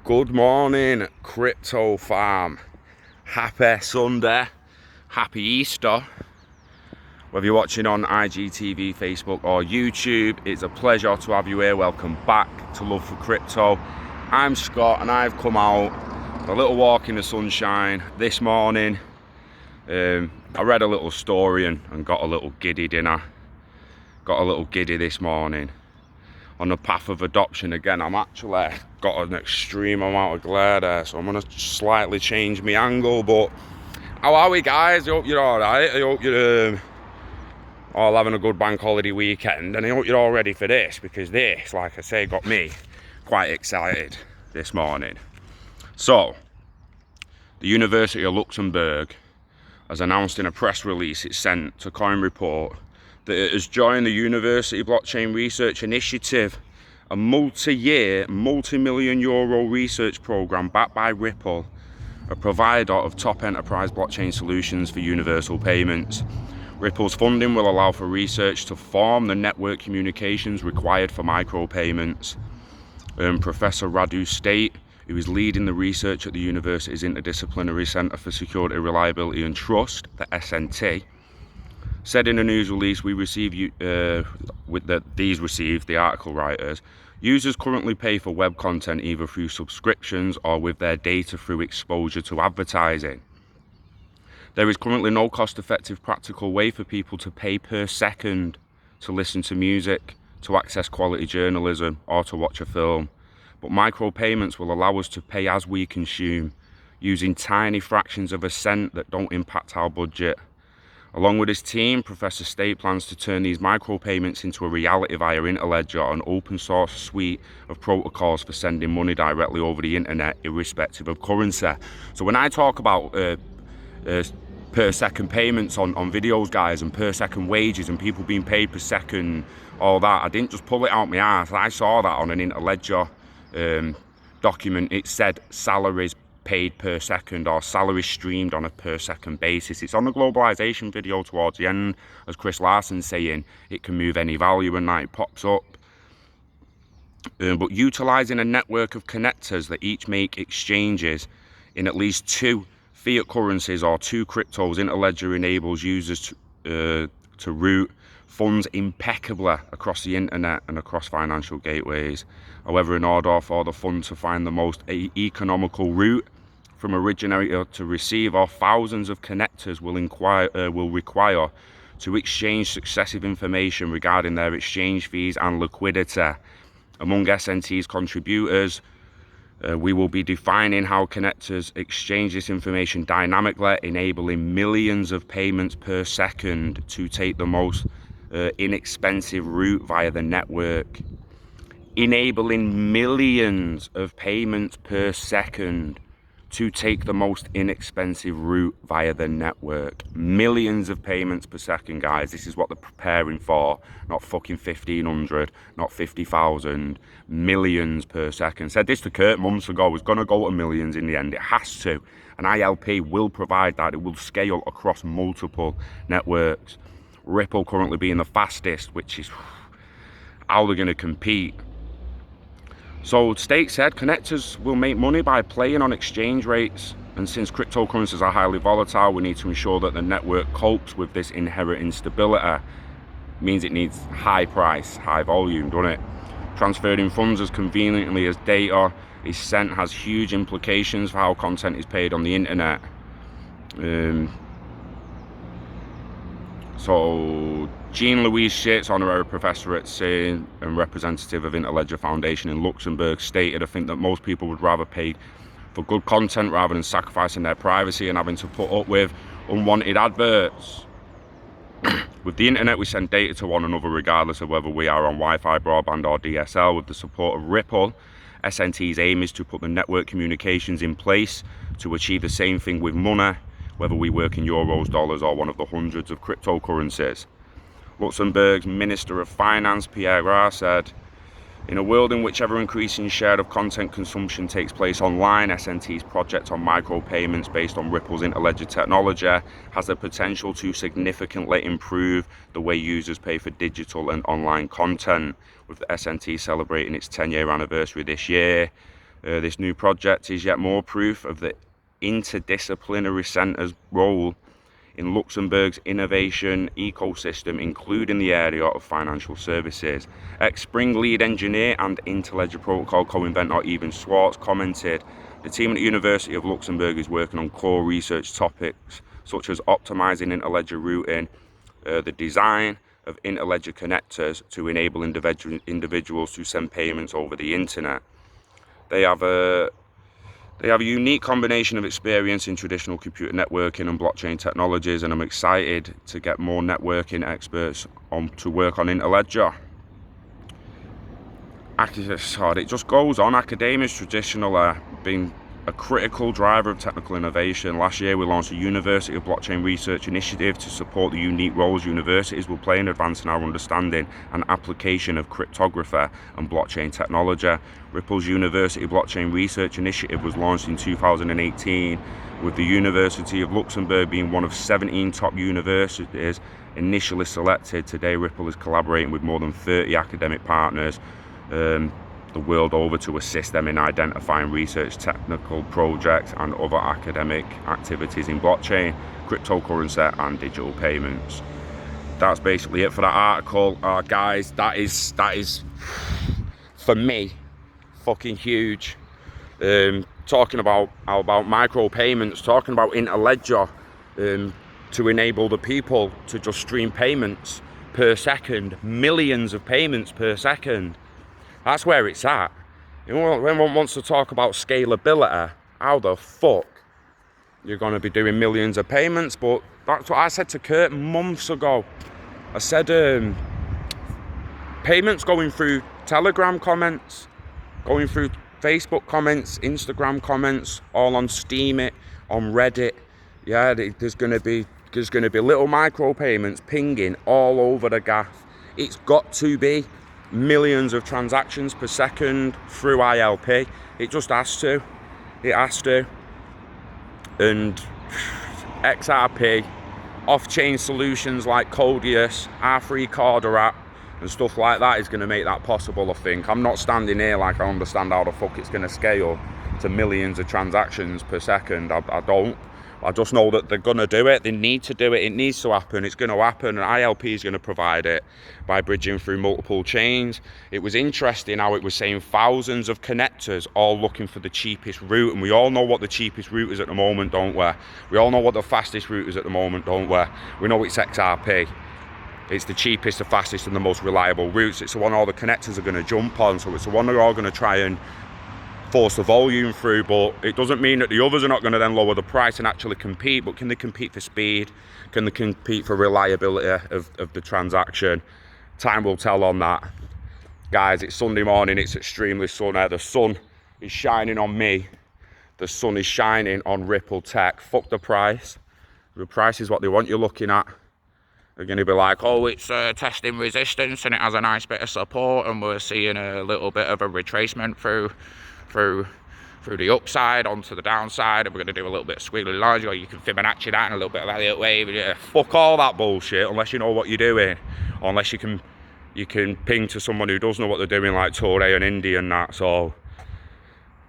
Good morning, Crypto Farm. Happy Sunday, happy Easter. Whether you're watching on IGTV, Facebook or YouTube, it's a pleasure to have you here. Welcome back to Love for Crypto. I'm Scott and I've come out for a little walk in the sunshine this morning. I read a little story and got a little giddy dinner. Got a little giddy this morning. On the path of adoption again. I'm actually got an extreme amount of glare there, so I'm gonna slightly change my angle. But how are we, guys? I hope you're all right. I hope you're all having a good bank holiday weekend, and I hope you're all ready for this, because this, like I say, got me quite excited this morning. So the University of Luxembourg has announced in a press release it sent to Coin Report that it has joined the University Blockchain Research Initiative, a multi-year, multi-million euro research program backed by Ripple, a provider of top enterprise blockchain solutions for universal payments. Ripple's funding will allow for research to form the network communications required for micropayments. Professor Radu State, who is leading the research at the university's Interdisciplinary Centre for Security, Reliability and Trust, the SNT, said in a news release the article writers, users currently pay for web content either through subscriptions or with their data through exposure to advertising. There is currently no cost-effective practical way for people to pay per second to listen to music, to access quality journalism or to watch a film. But micropayments will allow us to pay as we consume, using tiny fractions of a cent that don't impact our budget. Along with his team, Professor State plans to turn these micropayments into a reality via Interledger, an open source suite of protocols for sending money directly over the internet, irrespective of currency. So when I talk about per second payments on videos, guys, and per second wages and people being paid per second, all that, I didn't just pull it out my ass. I saw that on an Interledger document. It said salaries paid per second or salaries streamed on a per second basis. It's on the globalization video towards the end, as Chris Larson's saying, it can move any value and that it pops up. But utilizing a network of connectors that each make exchanges in at least two fiat currencies or two cryptos, Interledger enables users to route funds impeccably across the internet and across financial gateways. However, in order for the fund to find the most economical route from originator to receiver, thousands of connectors will require to exchange successive information regarding their exchange fees and liquidity. Among SNT's contributors, we will be defining how connectors exchange this information dynamically, enabling millions of payments per second to take the most inexpensive route via the network. Enabling millions of payments per second to take the most inexpensive route via the network. Millions of payments per second, guys. This is what they're preparing for. Not fucking 1,500, not 50,000. Millions per second. Said this to Kurt months ago. It's going to go to millions in the end. It has to. And ILP will provide that. It will scale across multiple networks. Ripple currently being the fastest, which is how they're going to compete. So State said connectors will make money by playing on exchange rates, and since cryptocurrencies are highly volatile, we need to ensure that the network copes with this inherent instability. Means it needs high price, high volume, doesn't it? Transferring funds as conveniently as data is sent has huge implications for how content is paid on the internet. So Jean-Louise Schaetz, honorary professor at SAIN and representative of Interledger Foundation in Luxembourg, stated, I think that most people would rather pay for good content rather than sacrificing their privacy and having to put up with unwanted adverts. With the internet, we send data to one another regardless of whether we are on Wi-Fi, broadband or DSL. With the support of Ripple, SNT's aim is to put the network communications in place to achieve the same thing with money, whether we work in euros, dollars or one of the hundreds of cryptocurrencies. Luxembourg's Minister of Finance, Pierre Gras, said, in a world in which ever-increasing share of content consumption takes place online, SNT's project on micropayments based on Ripple's Interledger technology has the potential to significantly improve the way users pay for digital and online content. With the SNT celebrating its 10-year anniversary this year, This new project is yet more proof of the interdisciplinary centre's role in Luxembourg's innovation ecosystem, including the area of financial services. Ex-Spring lead engineer and Interledger protocol co-inventor Even Schwartz commented, "The team at the University of Luxembourg is working on core research topics such as optimizing interledger routing, the design of interledger connectors to enable individuals to send payments over the internet. They have a unique combination of experience in traditional computer networking and blockchain technologies, and I'm excited to get more networking experts on to work on Interledger." It just goes on. Academia's traditionally been a critical driver of technical innovation. Last year, we launched a University of Blockchain Research initiative to support the unique roles universities will play in advancing our understanding and application of cryptography and blockchain technology. Ripple's University Blockchain Research Initiative was launched in 2018, with the University of Luxembourg being one of 17 top universities initially selected. Today, Ripple is collaborating with more than 30 academic partners the world over to assist them in identifying research, technical projects and other academic activities in blockchain, cryptocurrency and digital payments. That's basically it for that article. Guys, that is for me fucking huge. Talking about micro payments, talking about Interledger to enable the people to just stream payments per second, millions of payments per second. That's where it's at. You know, when one wants to talk about scalability, how the fuck you're going to be doing millions of payments? But that's what I said to Kurt months ago. I said payments going through Telegram comments, going through Facebook comments, Instagram comments, all on Steam, on Reddit. Yeah, there's going to be little micro payments pinging all over the gaff. It's got to be millions of transactions per second through ILP. It just has to. It has to. And XRP, off-chain solutions like Codius, our free Corda app and stuff like that is going to make that possible, I think. I'm not standing here like I understand how the fuck it's going to scale to millions of transactions per second. I don't. I just know that they're going to do it. They need to do it. It needs to happen. It's going to happen. And ILP is going to provide it by bridging through multiple chains. It was interesting how it was saying thousands of connectors all looking for the cheapest route. And we all know what the cheapest route is at the moment, don't we? We all know what the fastest route is at the moment, don't we? We know it's XRP. It's the cheapest, the fastest and the most reliable routes. It's the one all the connectors are going to jump on. So it's the one they're all going to try and force the volume through, but it doesn't mean that the others are not going to then lower the price and actually compete. But can they compete for speed? Can they compete for reliability of the transaction? Time will tell on that. Guys, it's Sunday morning, it's extremely sunny. The sun is shining on me. The sun is shining on Ripple Tech. Fuck the price. The price is what they want you looking at. They're going to be like, oh, it's testing resistance and it has a nice bit of support and we're seeing a little bit of a retracement through the upside onto the downside, and we're going to do a little bit of squiggly lines, or you can Fibonacci that and a little bit of Elliott wave. Yeah, fuck all that bullshit unless you know what you're doing, or unless you can ping to someone who does know what they're doing, like Torre and Indy and that. So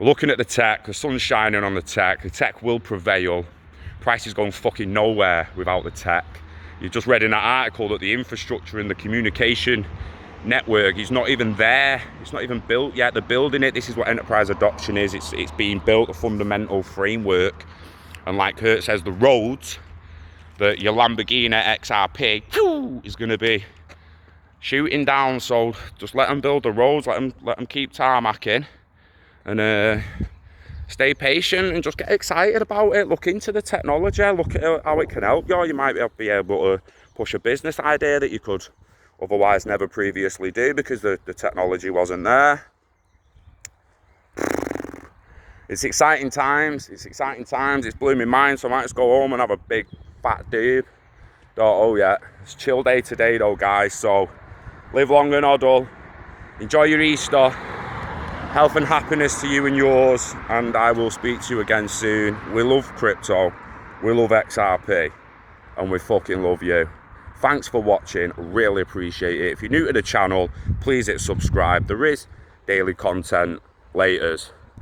looking at the tech, the sun's shining on the tech will prevail. Price is going fucking nowhere without the tech. You just read in that article that the infrastructure and the communication network is not even there. It's not even built yet. They're building it. This is what enterprise adoption is. It's being built, a fundamental framework. And like Kurt says, the roads that your Lamborghini XRP is going to be shooting down. So just let them build the roads, let them keep tarmacking, and stay patient and just get excited about it. Look into the technology, look at how it can help you. You might be able to push a business idea that you could otherwise never previously do because the technology wasn't there. It's exciting times. It's blew my mind, so I might just go home and have a big fat doob. Oh yeah, it's a chill day today though, guys. So live long and hodl. Enjoy your Easter. Health and happiness to you and yours, and I will speak to you again soon. We love crypto, we love XRP, and we fucking love you. Thanks for watching, really appreciate it. If you're new to the channel, please hit subscribe. There is daily content. Laters.